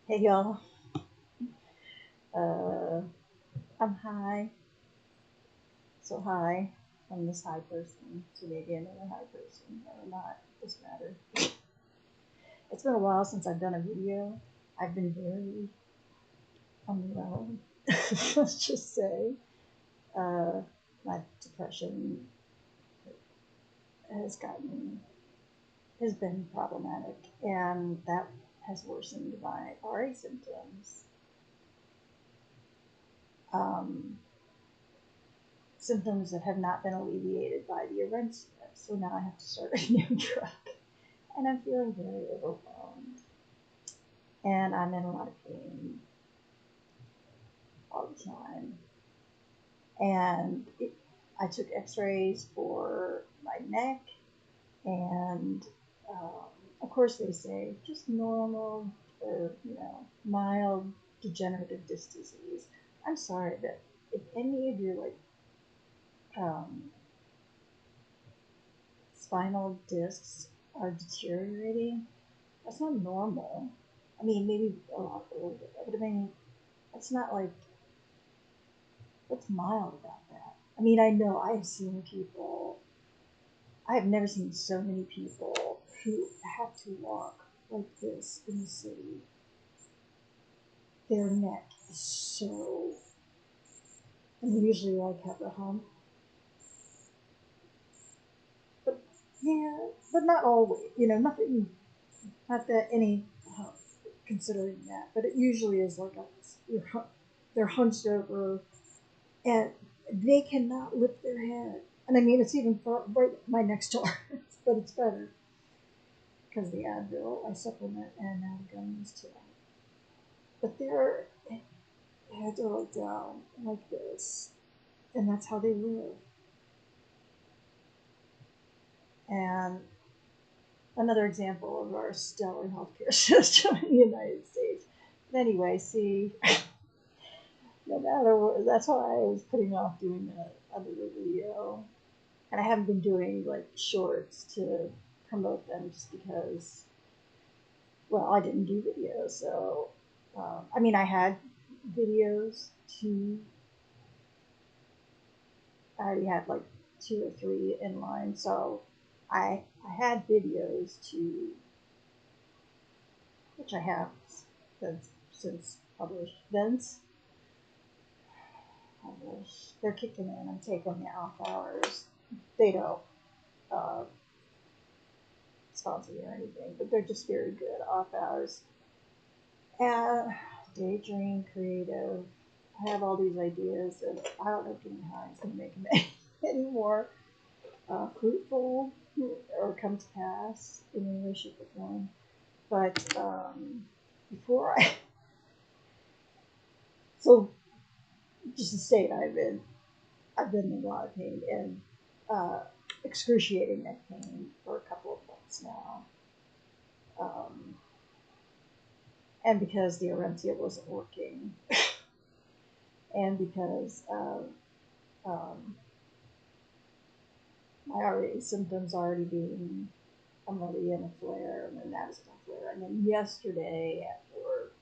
Hey y'all, uh, I'm high, so high. I'm this high person, so maybe another high person, or not, doesn't matter. It's been a while since I've done a video. I've been very unwell, let's just say. Uh, my depression has gotten, has been problematic, and that has worsened my RA symptoms. Um, Symptoms that have not been alleviated by the events. So now I have to start a new drug. And I'm feeling very overwhelmed. And I'm in a lot of pain all the time. And I took x-rays for my neck. And of course they say just normal or, mild degenerative disc disease. I'm sorry, but if any of your um, spinal discs are deteriorating, that's not normal. I mean, maybe a lot older, but I mean, it's not like, what's mild about that? I mean, I know I have seen people, I have never seen so many people who have to walk like this in the city. Their neck is so, and usually like have a hump, but yeah, but not always, nothing, not that any hump considering that, but it usually is like they're hunched over and they cannot lift their head. And I mean, it's even right my next door, but it's better because the Advil I supplement and now the gummies too. But their heads are like down like this, and that's how they live. And another example of our stellar healthcare system in the United States. But anyway, see, no matter what, that's why I was putting off doing that other video. And I haven't been doing like shorts to promote them just because, well, I didn't do videos. So, I mean, I had videos to, I already had like 2 or 3 in line. So I had videos to, which I have since published. Thence published. They're kicking in. I'm taking the off hours. They don't uh, sponsor me or anything, but they're just very good off hours. And daydream, creative. I have all these ideas, and I don't know if getting high is going to make them any more fruitful or come to pass in any way, shape, or form. But before I, so just to state, I've been in a lot of pain and uh, excruciating neck pain for a couple of months now. Um, and because the Orencia wasn't working, and because um, my already symptoms already being, I'm already in a flare, and then that was a flare, and then yesterday at work,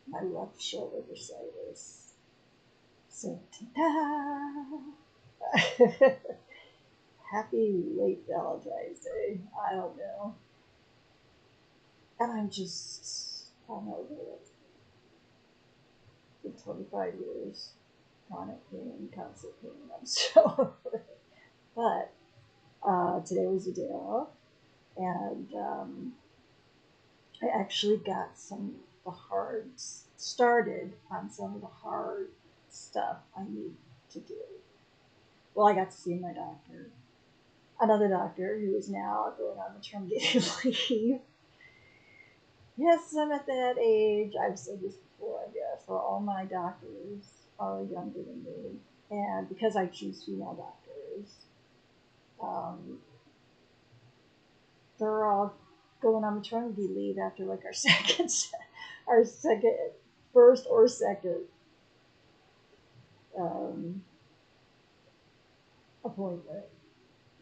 my left shoulder bursitis. So, happy late Valentine's Day. I don't know, and I'm over it. For 25 years, chronic pain, constant pain. I'm so over it. But today was a day off, and I actually got started on some of the hard stuff I need to do. Well, I got to see my doctor, another doctor who is now going on maternity leave. Yes, I'm at that age. I've said this before, I guess, where all my doctors are younger than me. And because I choose female doctors, um, they're all going on maternity leave after like our second, first or second um, appointment.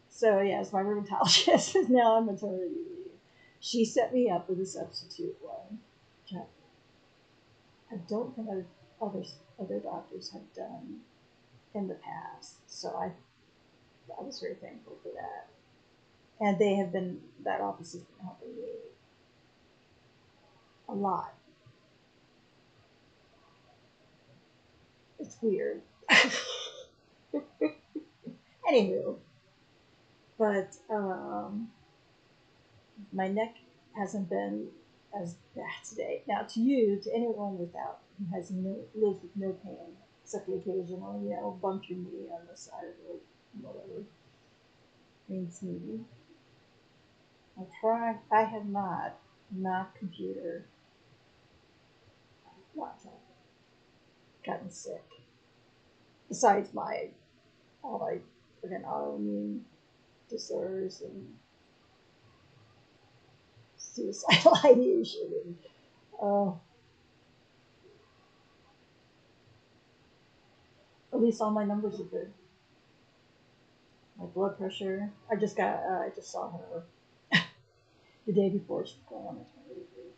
So yes, my rheumatologist is now on maternity leave. She set me up with a substitute one. I don't think other doctors have done in the past. So I was very thankful for that. And that office has been helping me a lot. It's weird. Anywho, but my neck hasn't been as bad today. Now, to anyone without who has lives with no pain, except the occasional, bump your knee on the side of the whatever means knee. I'm trying. I have not computer, laptop, gotten sick. Besides all my freaking autoimmune disorders and suicidal ideation. And, oh, at least all my numbers are good. My blood pressure. I just saw her the day before she was going on maternity leave.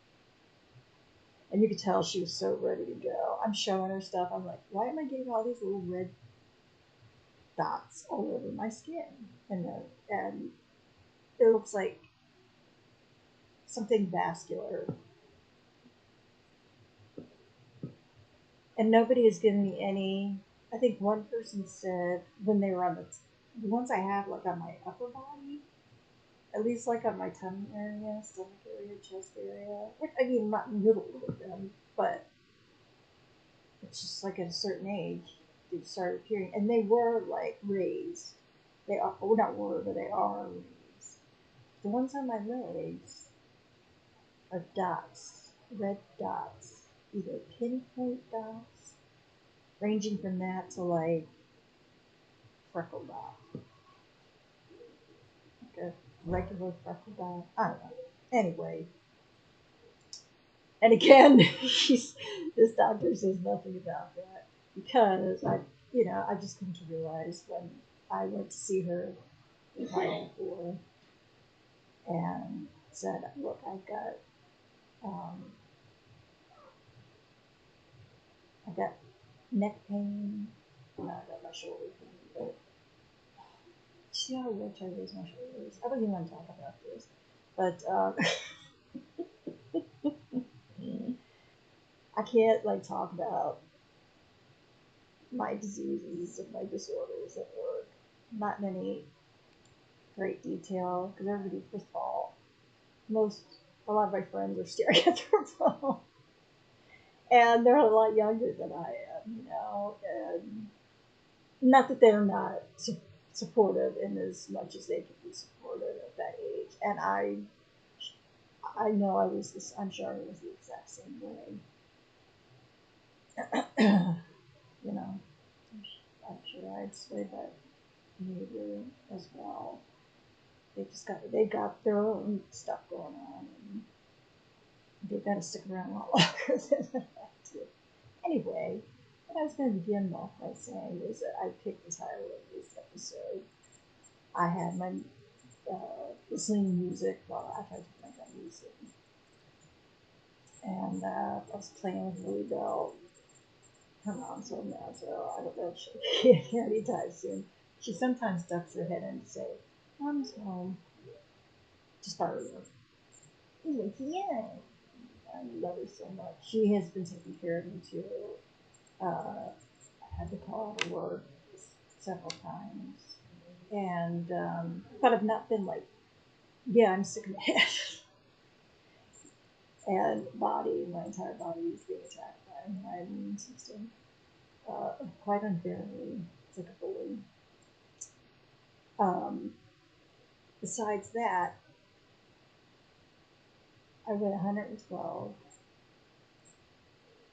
And you could tell she was so ready to go. I'm showing her stuff. I'm like, why am I getting all these little red dots all over my skin? And it looks like something vascular. And nobody has given me any. I think one person said when they were on the ones I have like on my upper body, at least like on my tummy area, stomach area, chest area. I mean, I'm not middle with them, but it's just like at a certain age they started appearing, and they were like raised. They are, well, not were, but they are raised. The ones on my legs are dots, red dots, either pinpoint dots, ranging from that to like freckle dot, like a regular freckle dot. I don't know. Anyway, and again, this doctor says nothing about that because I just come to realize when I went to see her the night before and said, "Look, um, I got neck pain, and I got my shoulder pain." But see how rich I raise my shoulders? I don't even want to talk about this, but I can't like talk about my diseases and my disorders at work. Not in any great detail because everybody, first of all, a lot of my friends are staring at their phone, and they're a lot younger than I am, and not that they're not supportive in as much as they can be supportive at that age. And I know I'm sure I was the exact same way. you know, I'm sure I'd sway that behavior as well. They got their own stuff going on, and they've got to stick around a lot longer than I have to. Anyway, what I was going to begin off by saying is that I picked the title of this episode. I had my listening to music while after I took my gummies, and I was playing with Lily Bell. Her mom's home now, so I don't know if she'll be here anytime soon. She sometimes ducks her head in to say, "Mom's home." Just by her look. He's like, "Yeah." I love her so much. She has been taking care of me too. I had to call her work several times, and but I've not been like, yeah, I'm sick in the head and body. My entire body is being attacked by my immune system, quite unfairly. It's like a bully. Um, Besides that, I weigh 112.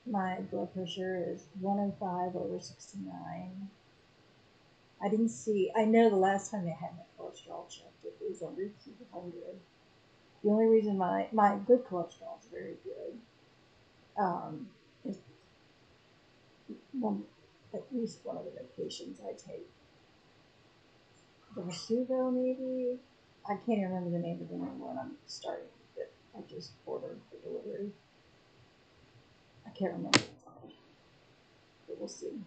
My blood pressure is 105/69. I know the last time I had my cholesterol checked, it was under 200. The only reason my good cholesterol is very good is one, at least one of the medications I take. The Versugo, maybe? I can't even remember the name of the new one I'm starting with. I just ordered for delivery. I can't remember what it's called, but we'll see.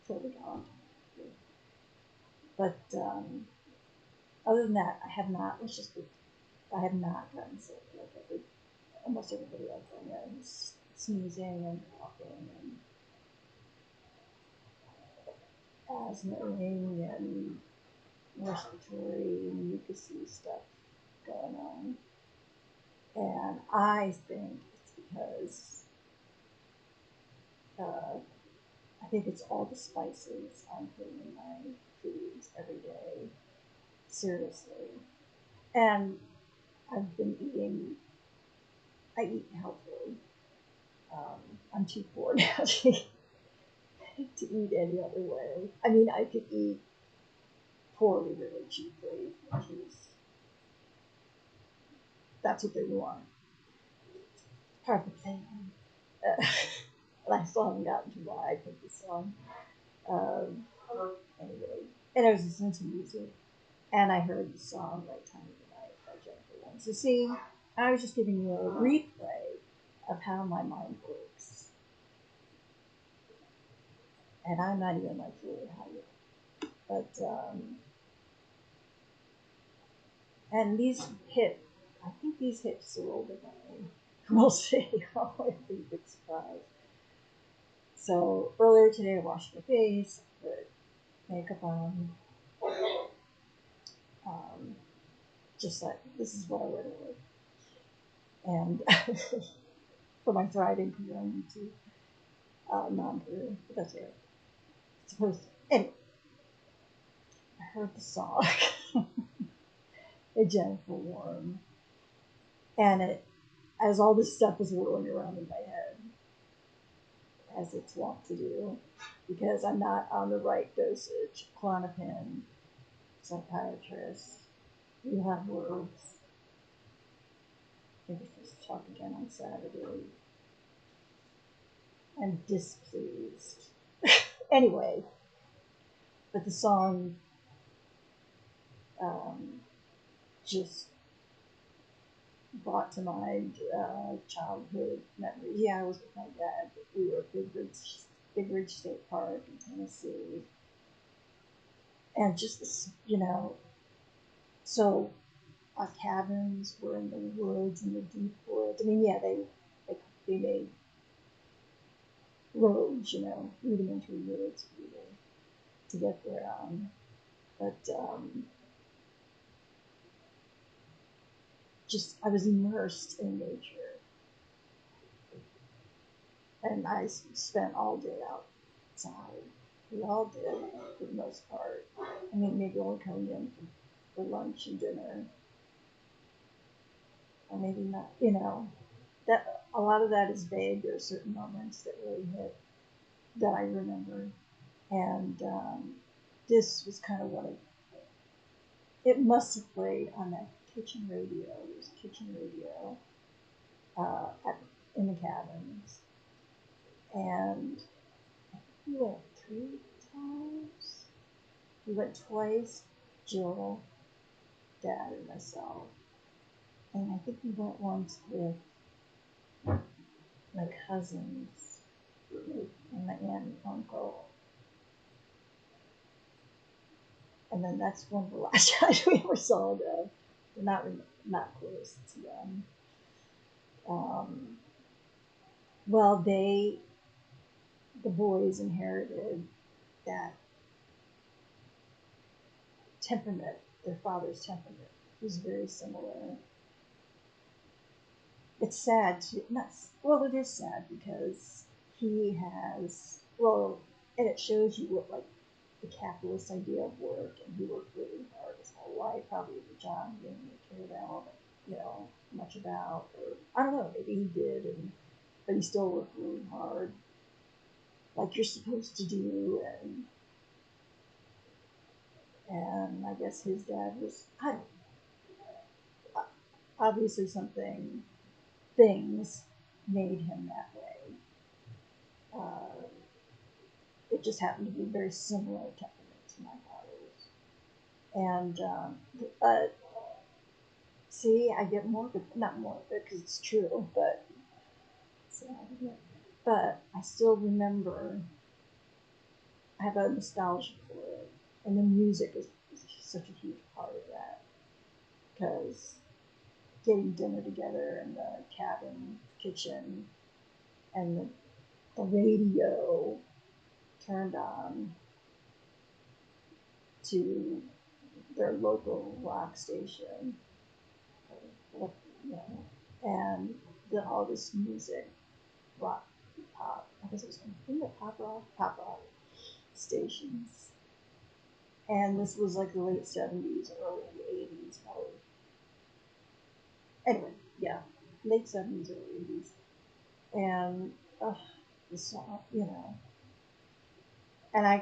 Totally gone. But other than that, I have not. I have not gotten sick like almost everybody else I know is sneezing and coughing and asthmaing and respiratory mucousy stuff going on. And I think it's because I think it's all the spices I'm putting in my foods every day. Seriously. And I've been I eat healthily. I'm too poor now to eat any other way. I mean, I could eat poorly really cheaply, which is, that's what they want. Part of the thing. And I still haven't gotten to why I picked this song. Anyway, and I was listening to music, and I heard the song "Right Time of the Night" by Jennifer Lawrence. So see, I was just giving you a replay of how my mind works, and I'm not even like fully high yet. But and these hit, I think these hit just a little differently. We'll see. I'll be a big surprise. So earlier today, I washed my face, put makeup on. Just like, this is what I wear to work. And for my thriving career on YouTube, non-career, but that's it. It's supposed to. Anyway, I heard the song, the Jennifer Warren, and it, as all this stuff was whirling around in my head, as it's wont to do, because I'm not on the right dosage. Klonopin, psychiatrist, you have words. I think we're supposed to talk again on Saturday. I'm displeased. Anyway, but the song just brought to mind childhood memories. Yeah, I was with my dad. We were at Big Ridge State Park in Tennessee. And just this, so our cabins were in the woods, in the deep woods. I mean, yeah, they made roads, rudimentary roads to get there on. But just, I was immersed in nature. And I spent all day outside. We all did, for the most part. I mean, maybe only coming in for lunch and dinner. Or maybe not, that a lot of that is vague. There are certain moments that really hit that I remember. And this was kind of what it must have played on that kitchen radio. There was a kitchen radio in the cabins. And I think we went 3 times. We went twice, Jill, Dad, and myself. And I think we went once with my cousins and my aunt and uncle. And then that's one of the last times we ever saw them. We're not close to them. Well, the boys inherited that temperament, their father's temperament. It was very similar. It's sad it is sad because he has, and it shows you what, like, the capitalist idea of work, and he worked really hard his whole life, probably at a job he didn't really care about, much about, or I don't know, maybe he did, but he still worked really hard, like you're supposed to do, and I guess his dad was, obviously things made him that way. It just happened to be very similar temperament to my father's. And See, I get more, not more because it's true, but so, but I still remember. I have a nostalgia for it, and the music is such a huge part of that because getting dinner together in the cabin kitchen and the radio turned on to their local rock station, you know, and all this music, rock, pop. I guess it was pop rock stations. And this was like the late 70s, early 80s, probably. Anyway, yeah, late 70s, early 80s. And the song, and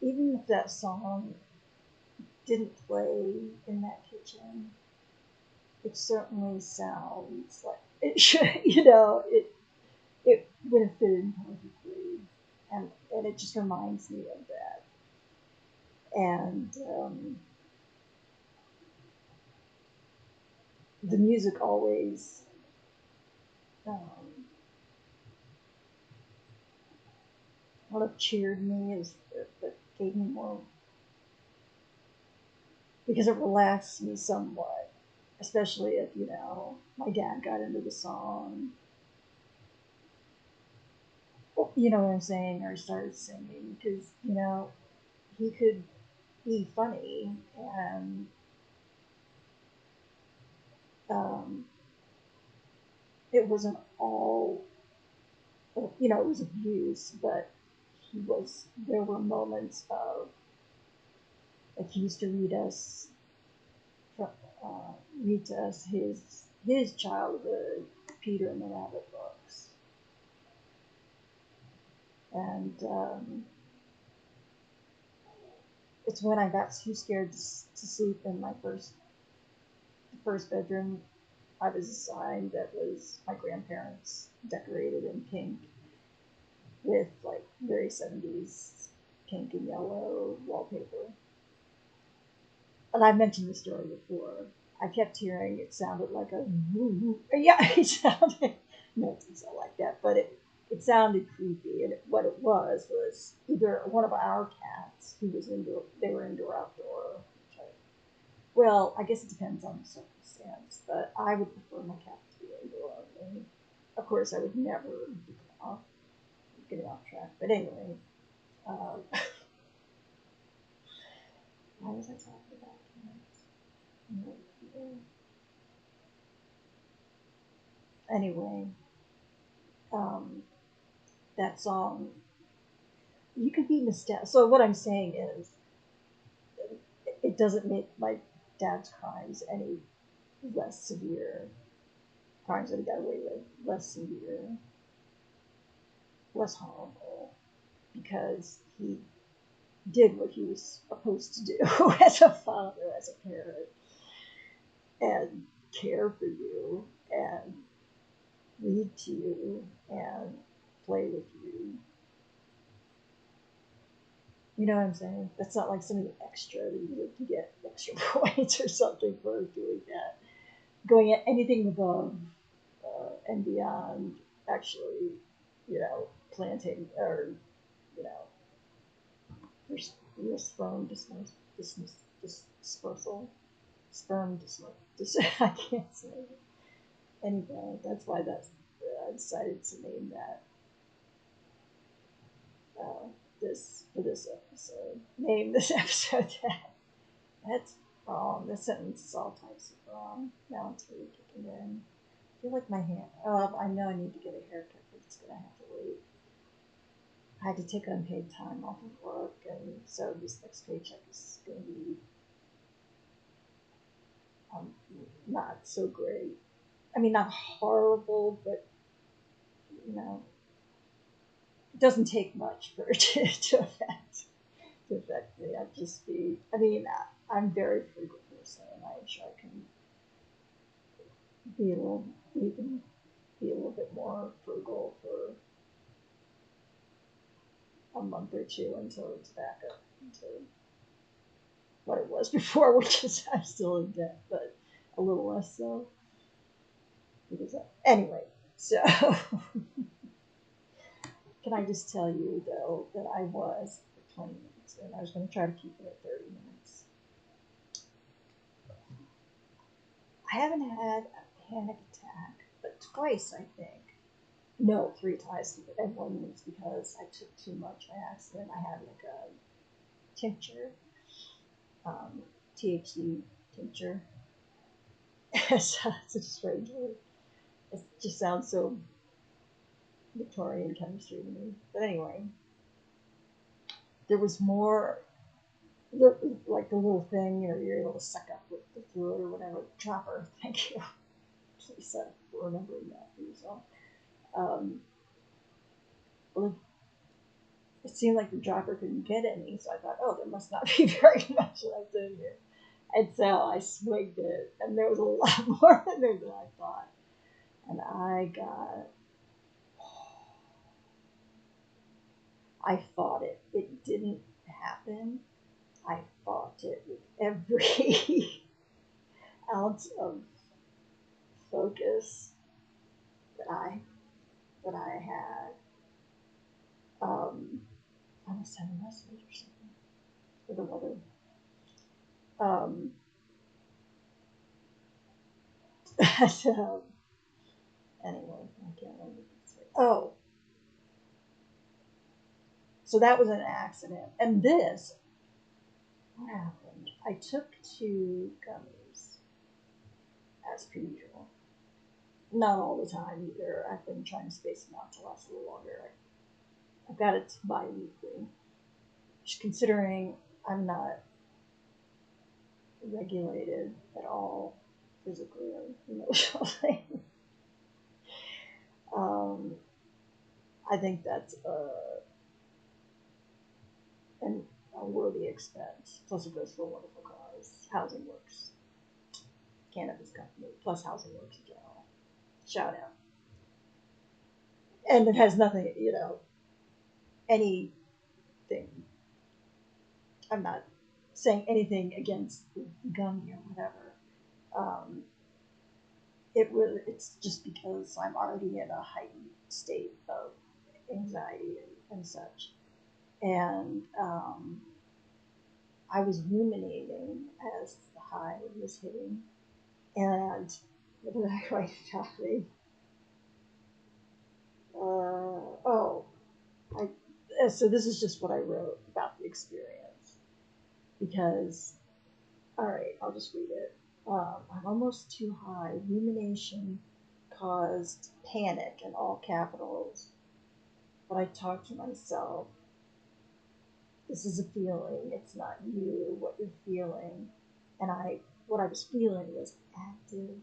even if that song didn't play in that kitchen, it certainly sounds like it should, it would have fit in perfectly. And it just reminds me of that. And the music always what have cheered me is that gave me more because it relaxed me somewhat, especially if my dad got into the song, you know what I'm saying, or started singing because he could be funny and um, it wasn't all it was abuse, but there were moments of like he used to read to us his childhood Peter and the Rabbit books, and it's when I got too scared to sleep in the first bedroom I was assigned that was my grandparents decorated in pink with like very 70s pink and yellow wallpaper. And I mentioned the story before. I kept hearing it sounded like a yeah, it sounded no, it didn't sound like that, but it sounded creepy. And what it was either one of our cats who was indoor, they were indoor outdoor. Well, I guess it depends on the circumstance, but I would prefer my cat to be indoor. And of course, I would never get off track. But anyway, why was I talking about cats? Anyway, um, that song, you could be nostalgic. So what I'm saying is, it doesn't make my dad's crimes any less severe. Crimes that he got away with less severe, less horrible, because he did what he was supposed to do as a father, as a parent, and care for you, and read to you, and play with you. You know what I'm saying? That's not like something extra that you can get extra points or something for doing that. Going at anything above and beyond actually, planting or, you know, your sperm dispersal. Sperm I can't say it. Anyway, that's why I decided to name that this episode. Name this episode that. That's wrong. This sentence is all types of wrong. Now it's really kicking in. I feel like my hair. Oh, I know I need to get a haircut, but it's gonna have to wait. I had to take unpaid time off of work, and so this next paycheck is gonna be not so great. I mean, not horrible, but you know, it doesn't take much for it to affect me. I'm a very frugal person, and I'm sure I can be a little even be a little bit more frugal for a month or two until it's back up to what it was before, which is I'm still in debt, but a little less so. Because anyway, so can I just tell you though that I was for 20 minutes, and I was going to try to keep it at 30 minutes. I haven't had a panic attack, but twice I think. No, 3 times, and one was because I took too much by accident. I had like a tincture, um, THC tincture. It's such a strange word. It just sounds so Victorian chemistry to me. But anyway, there was more, like the little thing, you're able to suck up with the fluid or whatever. Dropper, thank you. Lisa, for remembering that for yourself. Well, it seemed like the dropper couldn't get any, so I thought, oh, there must not be very much left in here. And so I swigged it, and there was a lot more in there than I thought. And I fought it. It didn't happen. I fought it with every ounce of focus that I had. I must have a message or something for the weather. So anyway, I can't remember. Oh, so that was an accident. And this, what happened? I took 2 gummies as per usual. Not all the time either. I've been trying to space them out to last a little longer. I've got it bi-weekly. Just considering I'm not regulated at all physically or emotionally. I think that's a worthy expense. Plus, it goes for a wonderful cause. Housing Works, cannabis company, plus Housing Works in general. Shout out. And it has nothing, anything. I'm not saying anything against the gummy or whatever. It's just because I'm already in a heightened state of anxiety and such. And I was ruminating as the high was hitting. And what did I write down? So this is just what I wrote about the experience. Because, all right, I'll just read it. I'm almost too high. Rumination caused panic in all capitals. But I talk to myself. This is a feeling. It's not you, what you're feeling. And what I was feeling was active,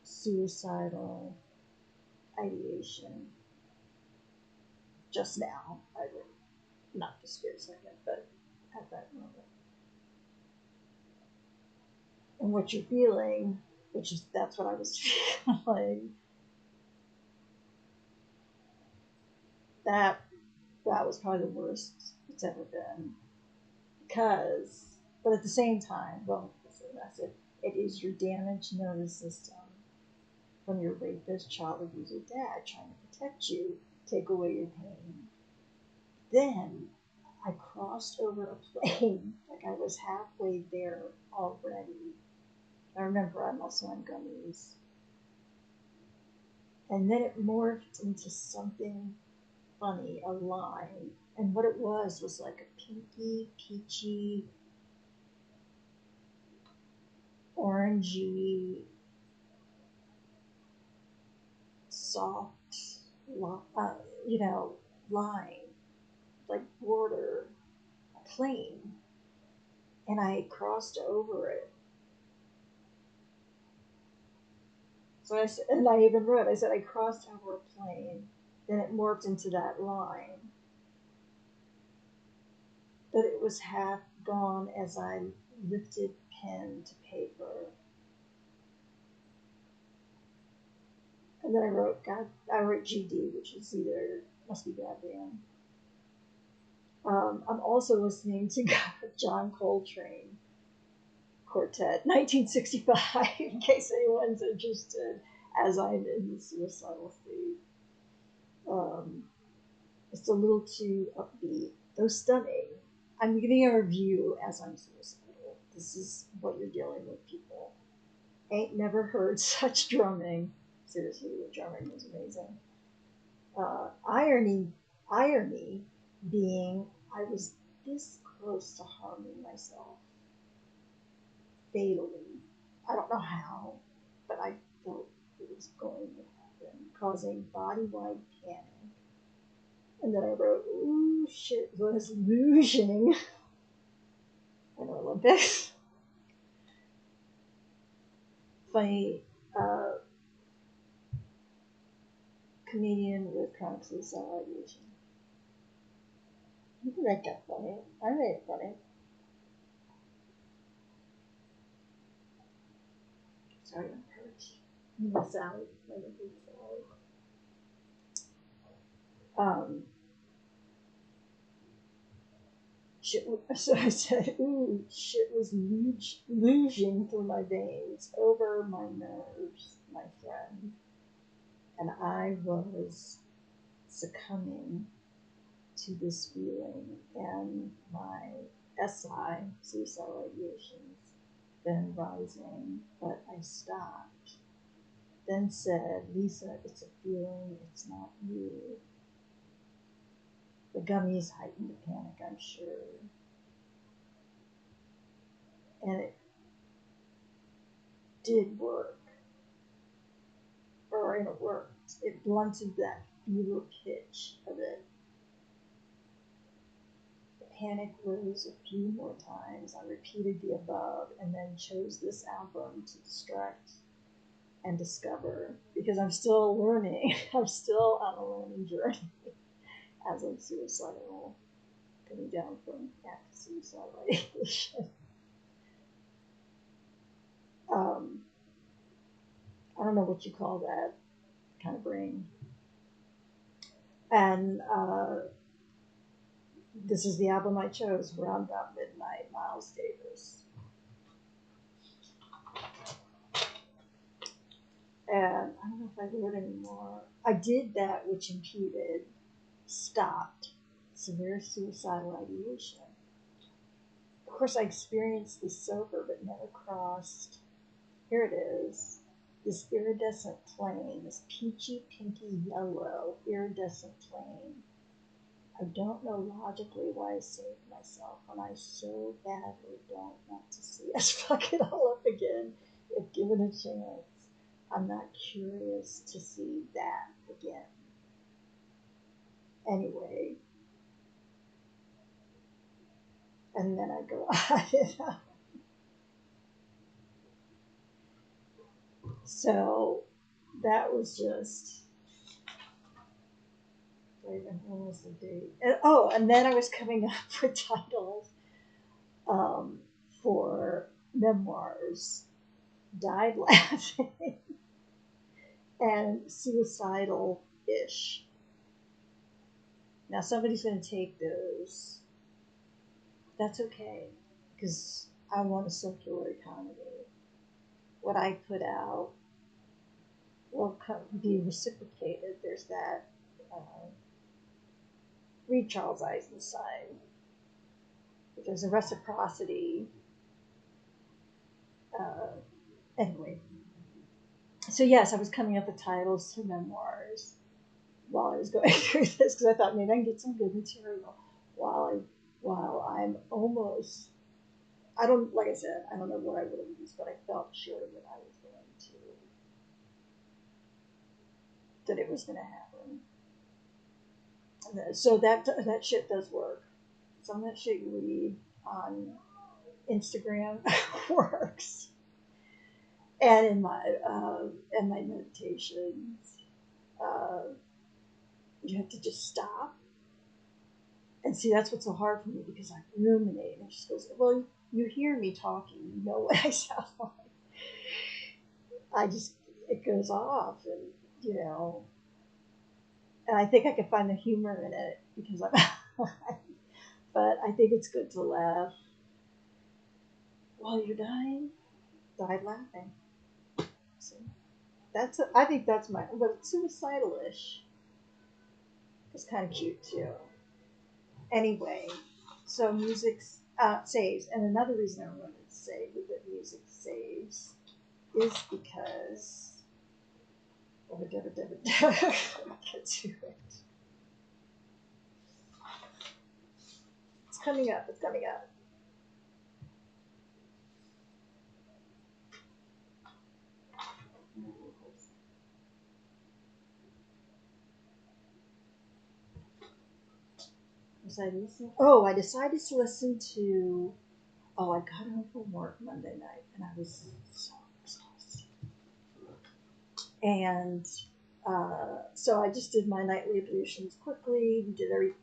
suicidal ideation. Just now, not this very second, but at that moment. And what you're feeling, that's what I was feeling. That was probably the worst it's ever been. But at the same time, well, that's it. It is your damaged nervous system from your rapist, child abuser dad trying to protect you, take away your pain. Then I crossed over a plane, like I was halfway there already. I remember I'm also on gummies. And then it morphed into something funny, a line. And what it was like a pinky, peachy, orangey, soft, line, like border, a plane. And I crossed over it. So I even wrote, I said I crossed over a plane, then it morphed into that line. But it was half gone as I lifted pen to paper. And then I wrote GD, which is must be goddamn. I'm also listening to John Coltrane Quartet, 1965, in case anyone's interested, as I'm in the suicidal state. Um, it's a little too upbeat, though stunning. I'm giving a review as I'm suicidal. This is what you're dealing with, people. Ain't never heard such drumming. Seriously, the drumming was amazing. Irony being I was this close to harming myself fatally. I don't know how, but I felt it was going to happen, causing body-wide panic. And then I wrote, ooh, shit was losing in Olympics. Funny comedian with chronic suicidal ideation. You can make that funny. I made it funny. Sorry, I'm perched. My salad. My food salad. Shit. So I said, ooh, shit was losing through my veins, over my nerves, my friend. And I was succumbing to this feeling, and my SI, suicidal ideations, then rising, but I stopped. Then said, Lisa, it's a feeling, it's not you. The gummies heightened the panic, I'm sure. And it did work. Or it worked. It blunted that fever pitch of it. The panic rose a few more times. I repeated the above and then chose this album to distract and discover, because I'm still learning. I'm still on a learning journey as I'm suicidal, coming down from active suicidal ideation. I don't know what you call that kind of brain. And this is the album I chose, Round About Midnight, Miles Davis. And I don't know if I wrote anymore. I did that which impeded, stopped, severe suicidal ideation. Of course, I experienced this sober, but never crossed. Here it is. This iridescent plane, this peachy, pinky, yellow iridescent plane. I don't know logically why I saved myself when I so badly don't want to see us fuck it all up again if given a chance. I'm not curious to see that again. Anyway. And then I go on. So that was just, wait, when was the date? And then I was coming up with titles for memoirs, Died Laughing, and Suicidal-ish. Now somebody's going to take those. That's okay, because I want a circular economy. What I put out will be reciprocated. There's that. Read Charles Eisenstein. There's a reciprocity. Anyway. So yes, I was coming up with titles to memoirs while I was going through this, because I thought maybe I can get some good material while I'm almost, I don't, like I said, I don't know what I would have used, but I felt sure that I was going to, that it was going to happen. And so that shit does work. Some of that shit you read on Instagram works, and in my meditations, you have to just stop. And see, that's what's so hard for me, because I ruminate, and it just goes, well, you hear me talking, you know what I sound like. It goes off, and, and I think I can find the humor in it, because I'm, but I think it's good to laugh while you're dying, die laughing. See, I think that's my, but it's suicidal-ish. It's kind of cute too. Anyway, so music saves, and another reason I wanted to say that music saves is because get to it. It's coming up. It's coming up. I decided to listen to. Oh, I got home from work Monday night, and I was so exhausted. And so I just did my nightly ablutions quickly.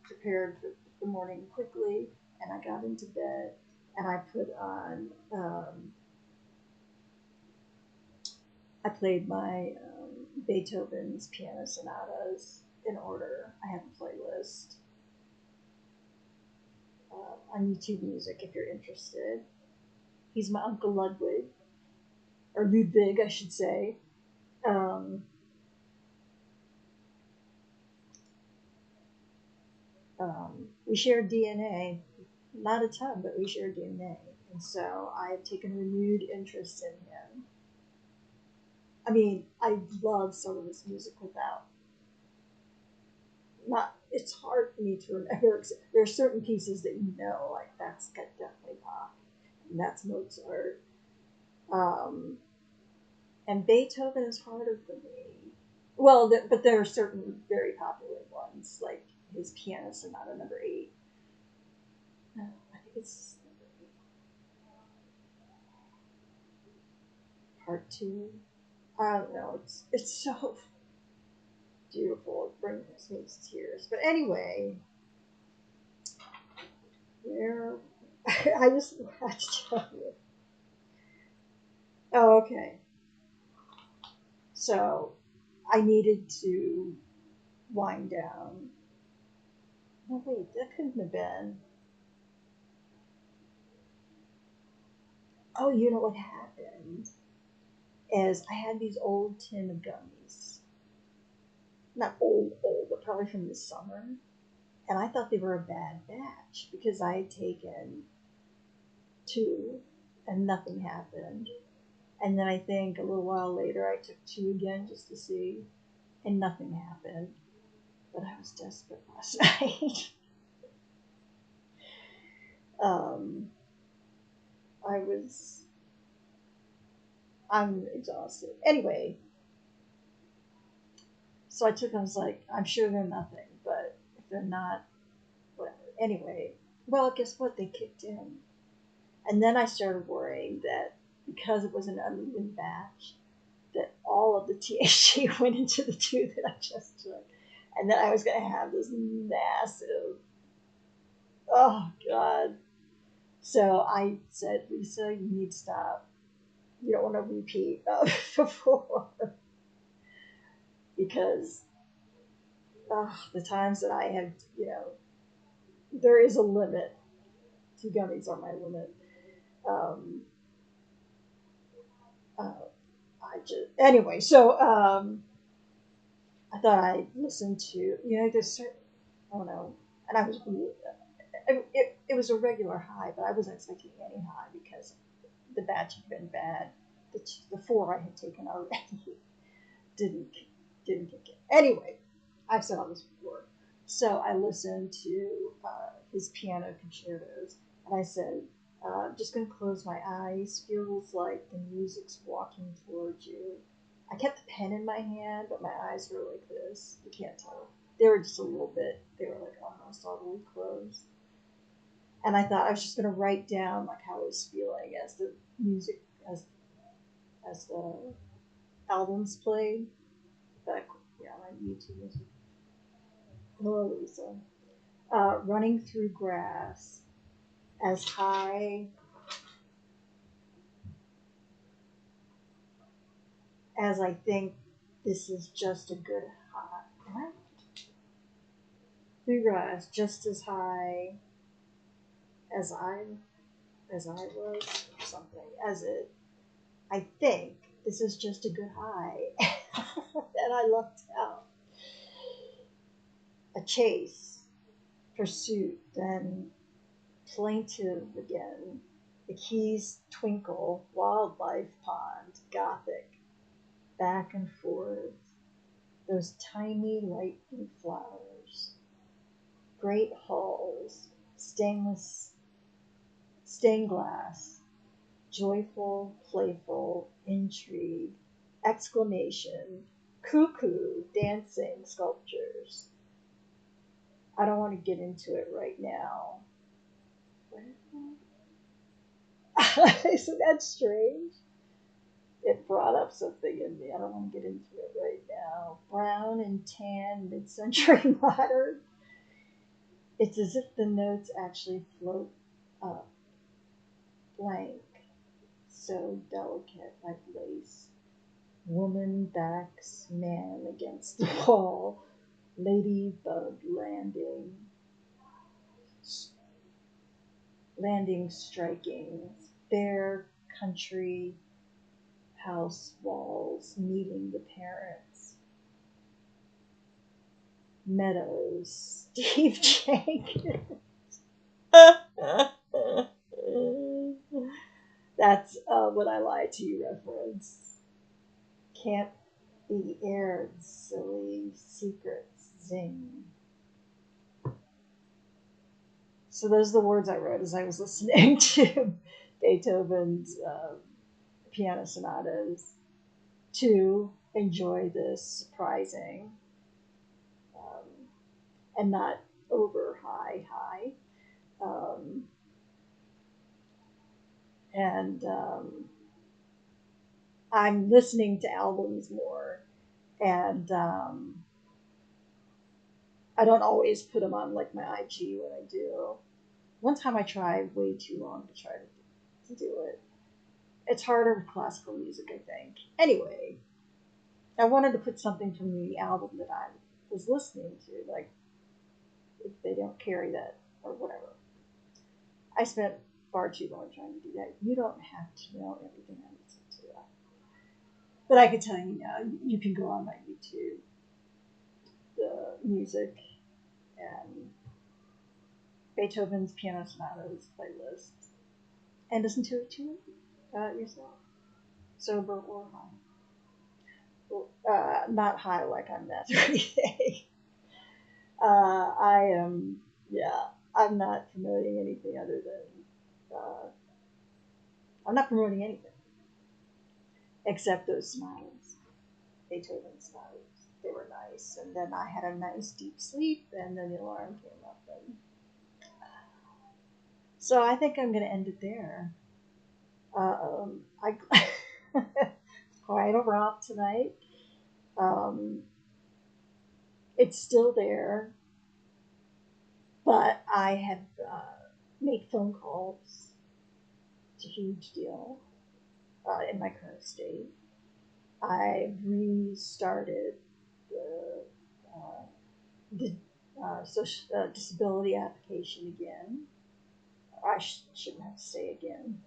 Prepared for the morning quickly, and I got into bed, and I put on. I played my Beethoven's piano sonatas in order. I have a playlist on YouTube Music if you're interested. He's my Uncle Ludwig, or Ludwig, I should say. We share DNA, not a ton, but we share DNA, and so I've taken renewed interest in him. I mean, I love some of his music without. Not, it's hard for me to remember. There are certain pieces that like that's definitely Bach, and that's Mozart. And Beethoven is harder for me. Well, but there are certain very popular ones, like his Piano Sonata Number 8. I think it's Part 2. I don't know. It's so beautiful. It brings me to tears. But anyway, I just had to tell you. Oh, okay. So I needed to wind down. No, wait, that couldn't have been. Oh, you know what happened? Is I had these old tin of gummies. Not old, but probably from the summer. And I thought they were a bad batch because I had taken 2 and nothing happened. And then I think a little while later I took 2 again just to see, and nothing happened. But I was desperate last night. I'm exhausted. Anyway, so I was like, I'm sure they're nothing, but if they're not, whatever. Anyway, well, guess what? They kicked in. And then I started worrying that because it was an uneven batch, that all of the THC went into the 2 that I just took. And then I was going to have this massive, oh, God. So I said, Lisa, you need to stop. You don't want to repeat before. Because the times that I had, there is a limit. 2 gummies are my limit. Anyway, so I thought I'd listen to, there's certain, I don't know, and I was, it was a regular high, but I wasn't expecting any high because the batch had been bad. The 4 I had taken already didn't kick in. Anyway, I've said all this before. So I listened to his piano concertos, and I said, I'm just going to close my eyes. Feels like the music's walking towards you. I kept the pen in my hand, but my eyes were like this. You can't tell. They were just a little bit, they were like almost all the way closed. And I thought I was just going to write down like how I was feeling as the music, as the albums played. Back, on YouTube music. Hello, Lisa. Running through grass, as high as I think this is just a good high. Through grass, just as high as I was. something, as it, I think this is just a good high. And I lucked out. A chase, pursuit, then plaintive again. The keys twinkle, wildlife pond, gothic, back and forth. Those tiny light blue flowers. Great halls, stained glass, joyful, playful, intrigue, exclamation, cuckoo, dancing sculptures. I don't want to get into it right now. What is that? Isn't that strange? It brought up something in me. I don't want to get into it right now. Brown and tan, mid-century modern. It's as if the notes actually float up, blank, so delicate like lace. Woman backs man against the wall. Ladybug landing striking. Bare country house walls meeting the parents. Meadows, Steve Jenkins. That's When I Lie to You reference. Can't be aired, silly secrets, zing. So those are the words I wrote as I was listening to Beethoven's piano sonatas to enjoy this surprising and not over high. And I'm listening to albums more, and I don't always put them on like my IG when I do. One time I tried way too long to try to do it. It's harder with classical music, I think. Anyway, I wanted to put something from the album that I was listening to, like if they don't carry that or whatever. I spent far too long trying to do that. You don't have to know everything I listen to. But I can tell you now, you can go on my YouTube, the music, and Beethoven's Piano Sonatas playlist, and listen to it too yourself, sober or high. Not high like I'm not or anything. I am, yeah, I'm not promoting anything other than, I'm not promoting anything except those smiles, Beethoven smiles. They were nice, and then I had a nice deep sleep, and then the alarm came up, and so I think I'm going to end it there. I quite a romp tonight. It's still there, but I have made phone calls. It's a huge deal in my current state. I've restarted the disability application again. I shouldn't have to say again.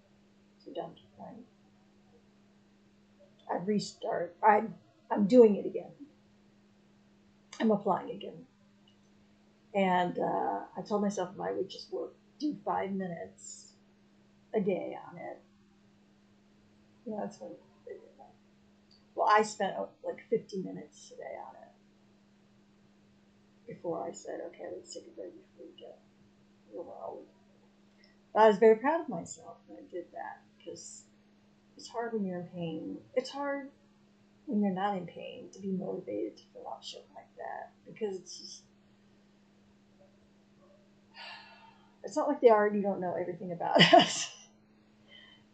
It's redundant, right? I've restarted. I'm doing it again. I'm applying again. And I told myself if I would just do 5 minutes a day on it, that's when. Well, I spent like 50 minutes today on it before I said, okay, let's take a break before we get overwhelmed. But I was very proud of myself when I did that, because it's hard when you're in pain. It's hard when you're not in pain to be motivated to fill out shit like that, because it's not like they already don't know everything about us.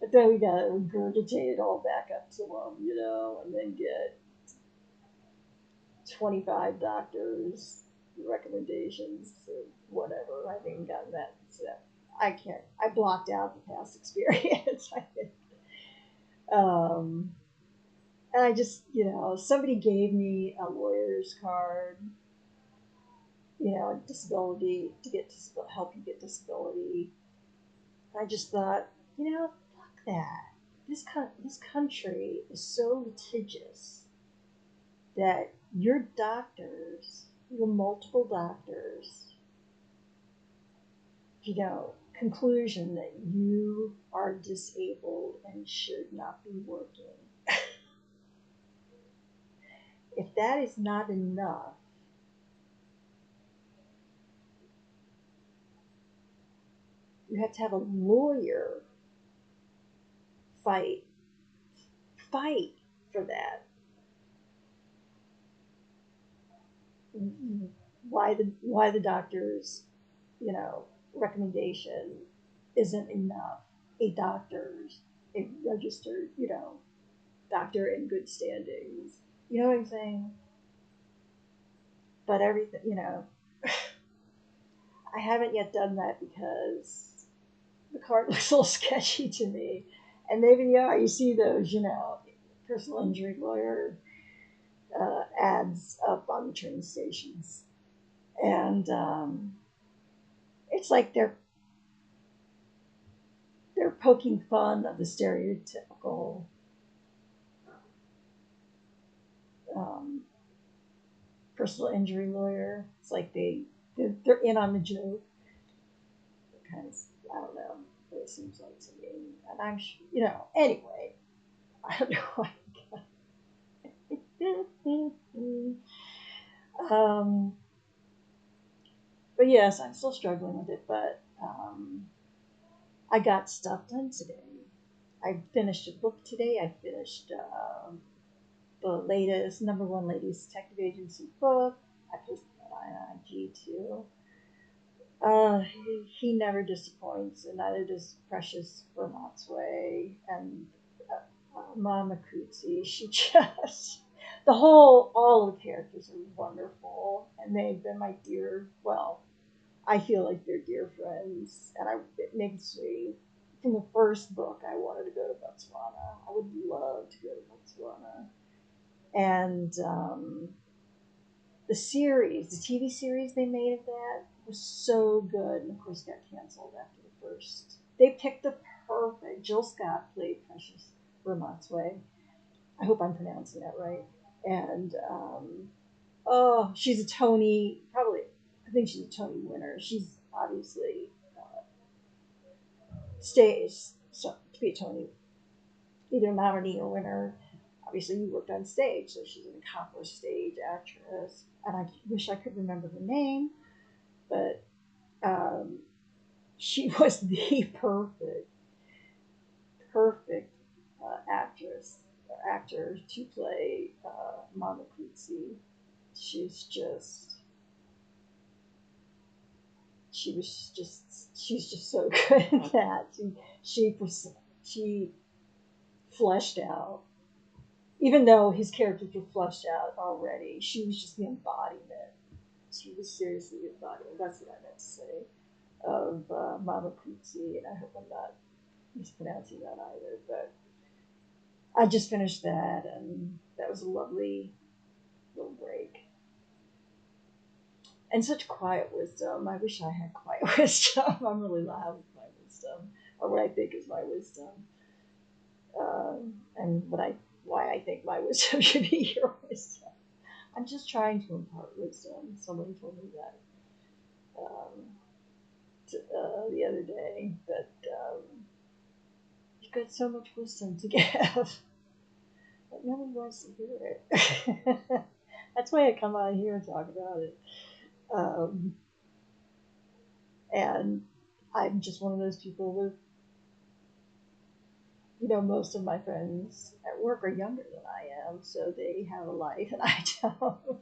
But then we gotta regurgitate it all back up to them, and then get 25 doctors' recommendations or whatever. I haven't even gotten that. So I can't. I blocked out the past experience, I think. And I just, somebody gave me a lawyer's card, disability, to help you get disability. I just thought, fuck that this country is so litigious that your doctors, your multiple doctors, conclusion that you are disabled and should not be working. If that is not enough, you have to have a lawyer fight fight for that. Why the doctor's recommendation isn't enough. A registered doctor in good standings. You know what I'm saying? But everything, I haven't yet done that because the card looks a little sketchy to me. And maybe, you see those, personal injury lawyer ads up on the train stations. And it's like they're poking fun of the stereotypical um, personal injury lawyer. It's like they're in on the joke. Kind of, I don't know what it seems like to me. And I'm anyway, I don't know. But yes, I'm still struggling with it. But I got stuff done today. I finished a book today. I finished the latest #1 ladies detective agency book. I posted that on IG too. He never disappoints, and neither does Precious Vermont's Way and Mama Cootsie. She just all of the characters are wonderful, and they've been my dear. Well, I feel like they're dear friends, and it makes me. From the first book, I wanted to go to Botswana. I would love to go to Botswana, and the TV series they made of that was so good, and of course got canceled after the first. They picked the perfect. Jill Scott played Precious Vermont's Way. I hope I'm pronouncing that right. And she's a Tony. Probably, I think she's a Tony winner. She's obviously stays so to be a Tony, either nominee or winner. Obviously, you worked on stage, so she's an accomplished stage actress. And I wish I could remember her name, but she was the perfect actor to play Mama Cootsie. She's just, she's just so good at that. She fleshed out, even though his characters were fleshed out already. She was just the embodiment. She was seriously the embodiment. That's what I meant to say of Mama Cootsie, and I hope I'm not mispronouncing that either. But I just finished that, and that was a lovely little break. And such quiet wisdom. I wish I had quiet wisdom. I'm really loud with my wisdom, or what I think is my wisdom, and why I think my wisdom should be your wisdom. I'm just trying to impart wisdom. Somebody told me that the other day, that you've got so much wisdom to give, but nobody wants to hear it. That's why I come on here and talk about it. And I'm just one of those people with, most of my friends at work are younger than I am, so they have a life and I don't.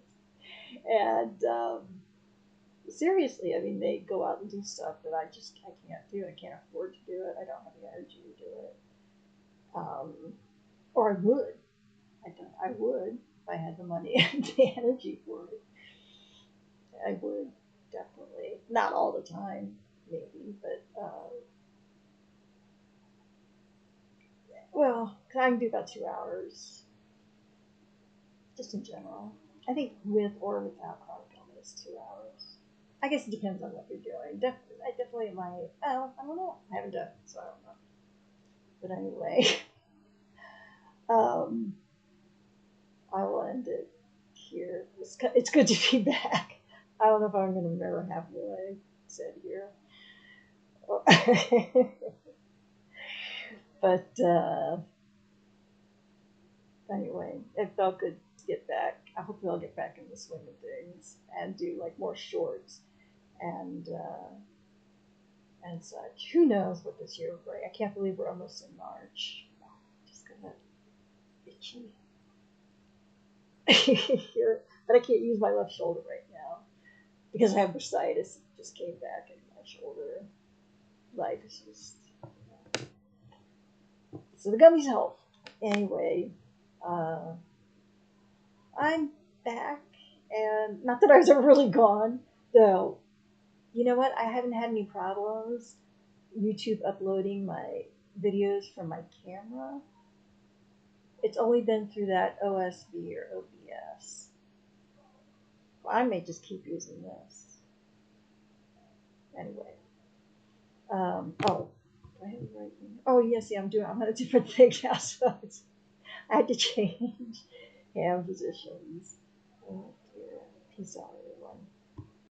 And seriously, I mean, they go out and do stuff that I can't do. I can't afford to do it. I don't have the energy to do it. Or I would. I would if I had the money and the energy for it. I would, definitely. Not all the time, maybe, but well, I can do about 2 hours, just in general. I think with or without chronic illness, 2 hours. I guess it depends on what you're doing. I definitely might. I don't know. I haven't done it, so I don't know. But anyway, um, I will end it here. It's good to be back. I don't know if I'm going to remember half of what I said here. But anyway, it felt good to get back. I hope I'll get back in the swing of things and do like more shorts and such. Who knows what this year will bring? I can't believe we're almost in March. Just gonna itchy. But I can't use my left shoulder right now because I have bursitis. It just came back in my shoulder. Life is just so the gummies help. Anyway, uh, I'm back, and not that I was ever really gone, though. You know what? I haven't had any problems YouTube uploading my videos from my camera. It's only been through that OSB or OBS. I may just keep using this. Anyway. Oh, do I have the right thing? Oh, yes, yeah, I'm on a different thing now, so I had to change hand positions. Oh, dear. Peace out.